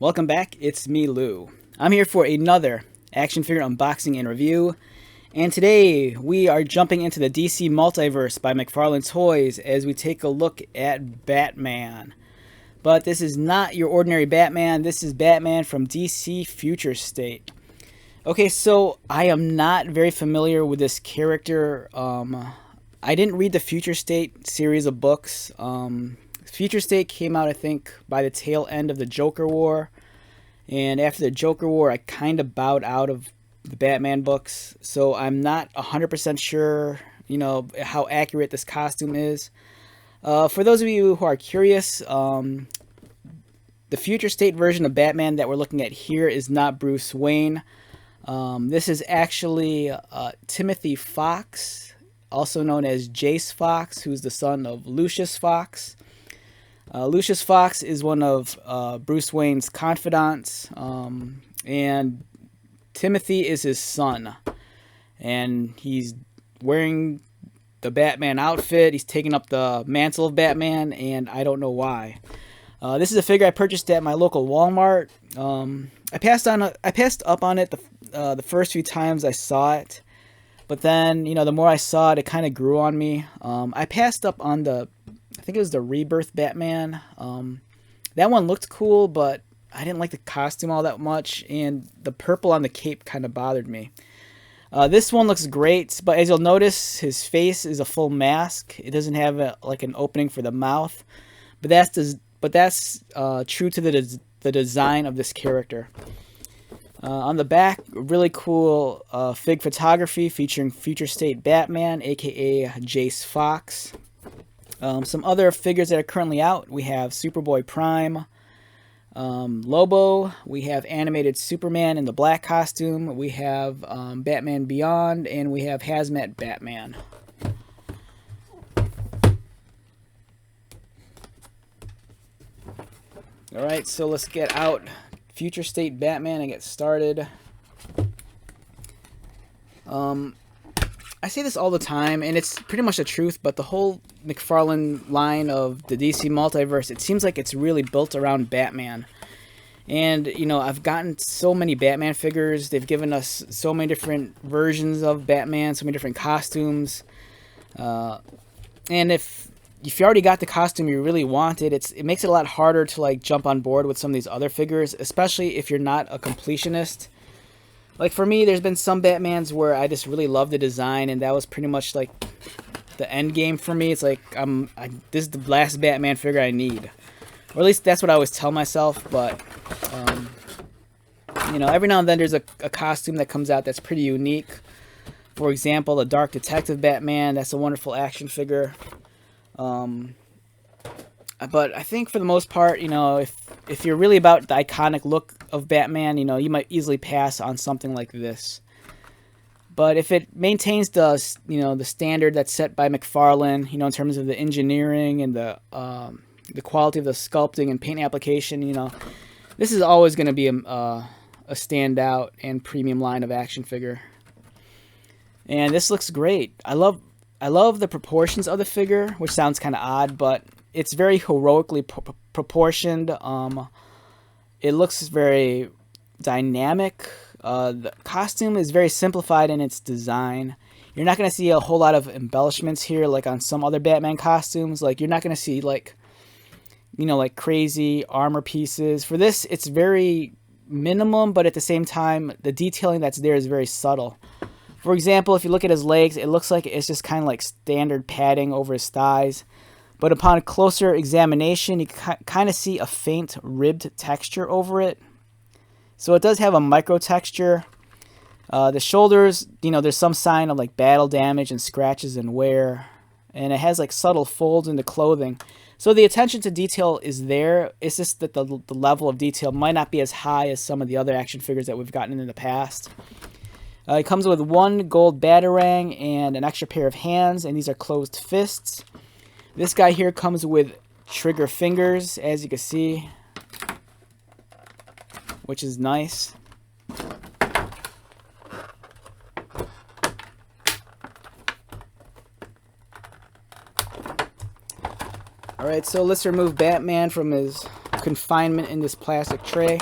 Welcome back, it's me, Lou. I'm here for another action figure unboxing and review, and today we are jumping into the DC Multiverse by McFarlane Toys as we take a look at Batman. But this is not your ordinary Batman, this is Batman from DC Future State. Okay, so I am not very familiar with this character. I didn't read the Future State series of books. Future State came out, I think, by the tail end of the Joker War. And after the Joker War, I kind of bowed out of the Batman books. So I'm not 100% sure, how accurate this costume is. For those of you who are curious, the Future State version of Batman that we're looking at here is not Bruce Wayne. This is actually Timothy Fox, also known as Jace Fox, who's the son of Lucius Fox. Lucius Fox is one of Bruce Wayne's confidants, and Timothy is his son. And he's wearing the Batman outfit. He's taking up the mantle of Batman, and I don't know why. This is a figure I purchased at my local Walmart. I passed up on it the first few times I saw it, but then the more I saw it, it kind of grew on me. I passed up on I think it was the Rebirth Batman. That one looked cool, but I didn't like the costume all that much, and the purple on the cape kind of bothered me. This one looks great, but as you'll notice, his face is a full mask. It doesn't have an opening for the mouth, but that's true to the design of this character. On the back, really cool fig photography featuring Future State Batman, aka Jace Fox. Some other figures that are currently out, we have Superboy Prime, Lobo, we have animated Superman in the black costume, we have Batman Beyond, and we have Hazmat Batman. Alright, so let's get out Future State Batman and get started. I say this all the time, and it's pretty much the truth, but the whole McFarlane line of the DC Multiverse, it seems like it's really built around Batman. And, I've gotten so many Batman figures. They've given us so many different versions of Batman, so many different costumes. And if you already got the costume you really wanted, it makes it a lot harder to, jump on board with some of these other figures, especially if you're not a completionist. Like, for me, there's been some Batmans where I just really love the design, and that was pretty much, the end game for me. It's like, this is the last Batman figure I need. Or at least that's what I always tell myself, but, every now and then there's a costume that comes out that's pretty unique. For example, the Dark Detective Batman, that's a wonderful action figure. But I think for the most part, if you're really about the iconic look of Batman, you might easily pass on something like this. But if it maintains the standard that's set by McFarlane, in terms of the engineering and the quality of the sculpting and paint application, this is always going to be a standout and premium line of action figure. And this looks great. I love the proportions of the figure, which sounds kind of odd, but it's very heroically proportioned. It looks very dynamic. The costume is very simplified in its design. You're not going to see a whole lot of embellishments here like on some other Batman costumes. You're not going to see crazy armor pieces. For this, it's very minimum, but at the same time, the detailing that's there is very subtle. For example, if you look at his legs, it looks like it's just kind of like standard padding over his thighs. But upon closer examination, you kind of see a faint ribbed texture over it. So it does have a micro texture. The shoulders, there's some sign of battle damage and scratches and wear. And it has subtle folds in the clothing. So the attention to detail is there. It's just that the level of detail might not be as high as some of the other action figures that we've gotten in the past. It comes with one gold batarang and an extra pair of hands, and these are closed fists. This guy here comes with trigger fingers, as you can see, which is nice. Alright, so let's remove Batman from his confinement in this plastic tray.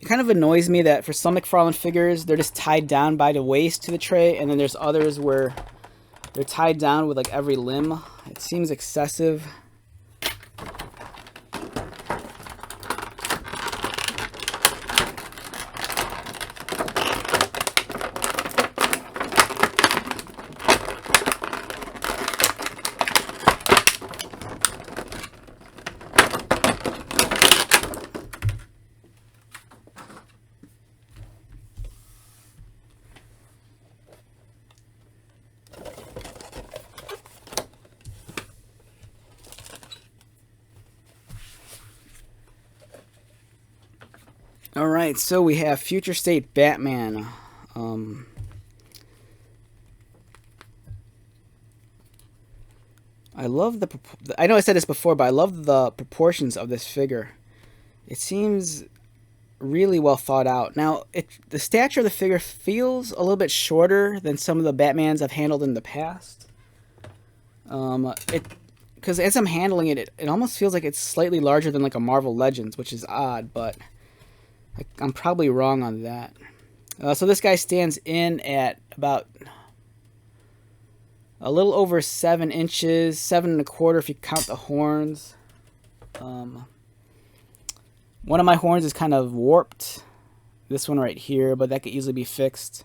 It kind of annoys me that for some McFarlane figures, they're just tied down by the waist to the tray, and then there's others where they're tied down with like every limb. It seems excessive. Alright, so we have Future State Batman. I love I know I said this before, but I love the proportions of this figure. It seems really well thought out. Now, the stature of the figure feels a little bit shorter than some of the Batmans I've handled in the past. Because as I'm handling it, it almost feels like it's slightly larger than like a Marvel Legends, which is odd, but I'm probably wrong on that. So this guy stands in at about a little over 7 inches, 7¼ if you count the horns. One of my horns is kind of warped. This one right here, but that could easily be fixed.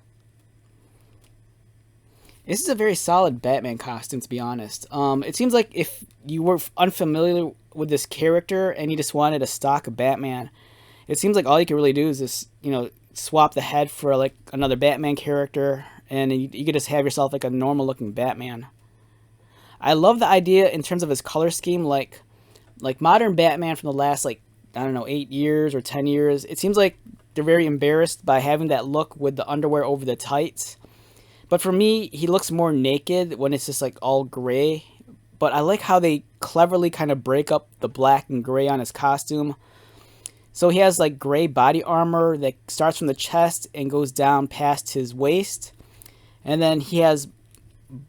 This is a very solid Batman costume, to be honest. It seems like if you were unfamiliar with this character and you just wanted a stock Batman, it seems like all you can really do is just, swap the head for like another Batman character, and you could just have yourself like a normal looking Batman. I love the idea in terms of his color scheme, like modern Batman from the last, like, I don't know, 8 years or 10 years. It seems like they're very embarrassed by having that look with the underwear over the tights. But for me, he looks more naked when it's just like all gray. But I like how they cleverly kind of break up the black and gray on his costume. So he has like gray body armor that starts from the chest and goes down past his waist. And then he has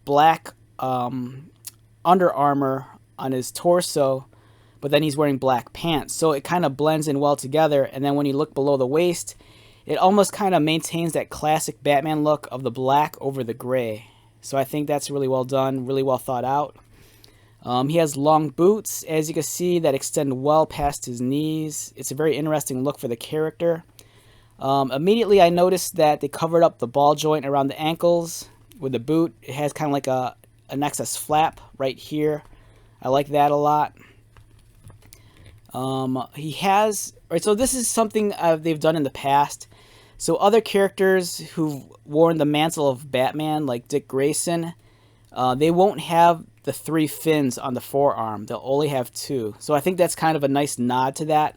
black Under Armour on his torso, but then he's wearing black pants. So it kind of blends in well together. And then when you look below the waist, it almost kind of maintains that classic Batman look of the black over the gray. So I think that's really well done, really well thought out. He has long boots, as you can see, that extend well past his knees. It's a very interesting look for the character. Immediately I noticed that they covered up the ball joint around the ankles with the boot. It has kind of like an excess flap right here. I like that a lot. So this is something they've done in the past. So other characters who've worn the mantle of Batman, like Dick Grayson, they won't have the 3 fins on the forearm. They'll only have 2. So I think that's kind of a nice nod to that.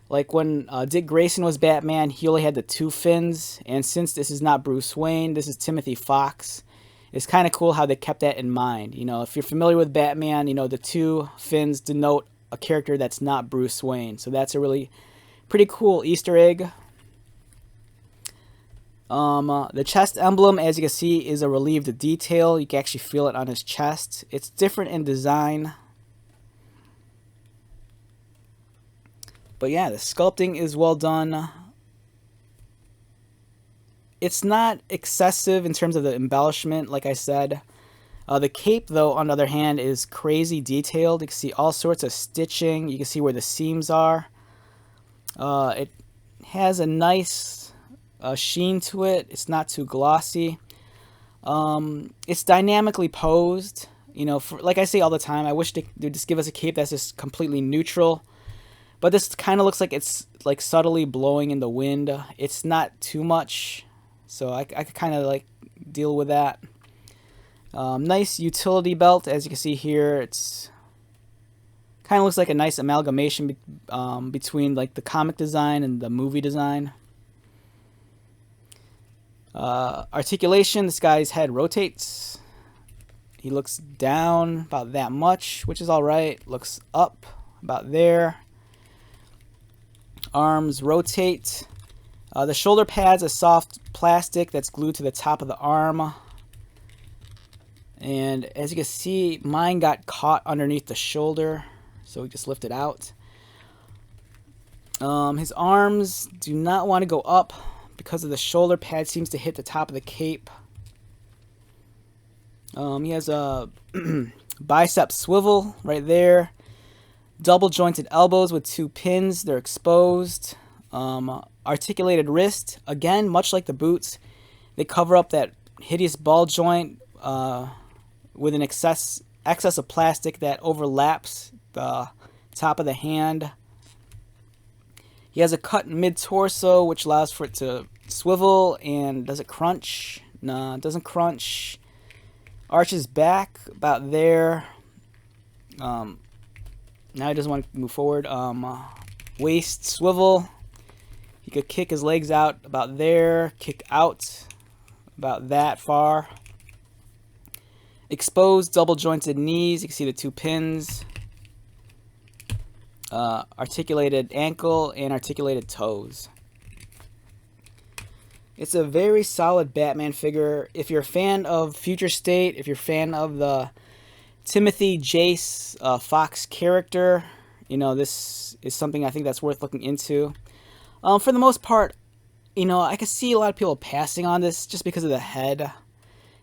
Like when Dick Grayson was Batman, he only had the 2 fins. And since this is not Bruce Wayne, this is Timothy Fox, it's kind of cool how they kept that in mind. If you're familiar with Batman, the 2 fins denote a character that's not Bruce Wayne. So that's a really pretty cool Easter egg. The chest emblem, as you can see, is a relieved detail. You can actually feel it on his chest. It's different in design. But yeah, the sculpting is well done. It's not excessive in terms of the embellishment, like I said. The cape, though, on the other hand, is crazy detailed. You can see all sorts of stitching. You can see where the seams are. It has a nice sheen to it. It's not too glossy. It's dynamically posed. Like I say all the time, I wish they'd just give us a cape that's just completely neutral. But this kind of looks like it's like subtly blowing in the wind. It's not too much, so I could kind of like deal with that. Nice utility belt, as you can see here. It's kind of looks like a nice amalgamation between like the comic design and the movie design. Articulation, this guy's head rotates. He looks down about that much, which is alright. Looks up about there. Arms rotate. The shoulder pad's a soft plastic that's glued to the top of the arm. And as you can see, mine got caught underneath the shoulder, so we just lift it out. His arms do not want to go up because of the shoulder pad seems to hit the top of the cape. He has a bicep swivel right there. Double jointed elbows with 2 pins. They're exposed. Articulated wrist. Again, much like the boots, they cover up that hideous ball joint with an excess of plastic that overlaps the top of the hand. He has a cut mid-torso, which allows for it to swivel. And does it crunch? No, it doesn't crunch. Arches back about there. Now he doesn't want to move forward. Waist swivel. He could kick his legs out about there. Kick out about that far. Exposed double jointed knees. You can see the 2 pins. Articulated ankle and articulated toes. It's a very solid Batman figure. If you're a fan of Future State, if you're a fan of the Timothy Jace Fox character, you know, this is something I think that's worth looking into. For the most part, you know, I could see a lot of people passing on this just because of the head.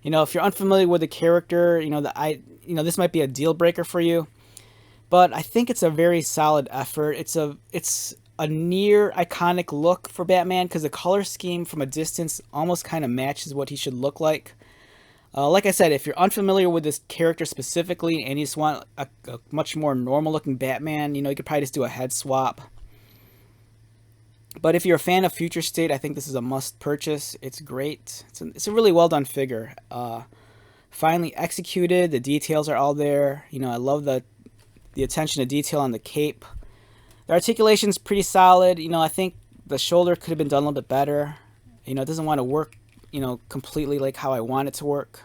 You know, if you're unfamiliar with the character, you know, this might be a deal breaker for you. But I think it's a very solid effort. It's a near iconic look for Batman because the color scheme from a distance almost kind of matches what he should look like. Like I said, if you're unfamiliar with this character specifically and you just want a much more normal looking Batman, you know, you could probably just do a head swap. But if you're a fan of Future State, I think this is a must purchase. It's great. It's a really well done figure. Finely executed. The details are all there. You know, I love the attention to detail on the cape. The articulation's pretty solid. You know, I think the shoulder could have been done a little bit better. You know, it doesn't want to work, you know, completely like how I want it to work.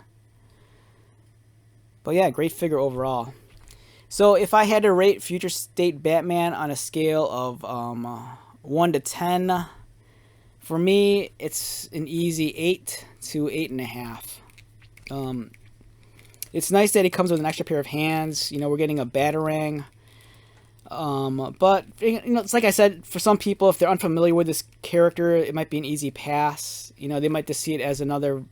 But yeah, great figure overall. So if I had to rate Future State Batman on a scale of 1 to 10, for me, it's an easy 8 to 8.5. It's nice that he comes with an extra pair of hands. You know, we're getting a Batarang. But, you know, it's like I said, for some people, if they're unfamiliar with this character, it might be an easy pass. You know, they might just see it as another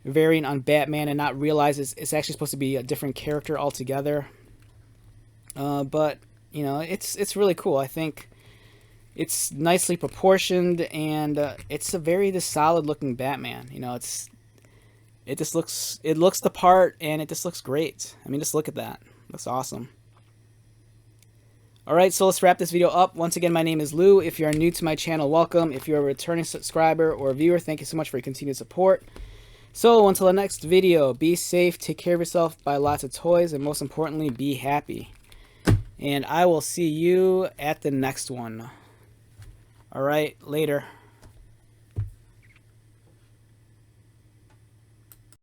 variant on Batman and not realize it's actually supposed to be a different character altogether. But, you know, it's really cool. I think it's nicely proportioned, and it's a very solid looking Batman. You know, it looks the part, and it just looks great. I mean, just look at that. It looks awesome. Alright, so let's wrap this video up. Once again, my name is Lou. If you are new to my channel, welcome. If you're a returning subscriber or viewer, thank you so much for your continued support. So, until the next video, be safe, take care of yourself, buy lots of toys, and most importantly, be happy. And I will see you at the next one. Alright, later.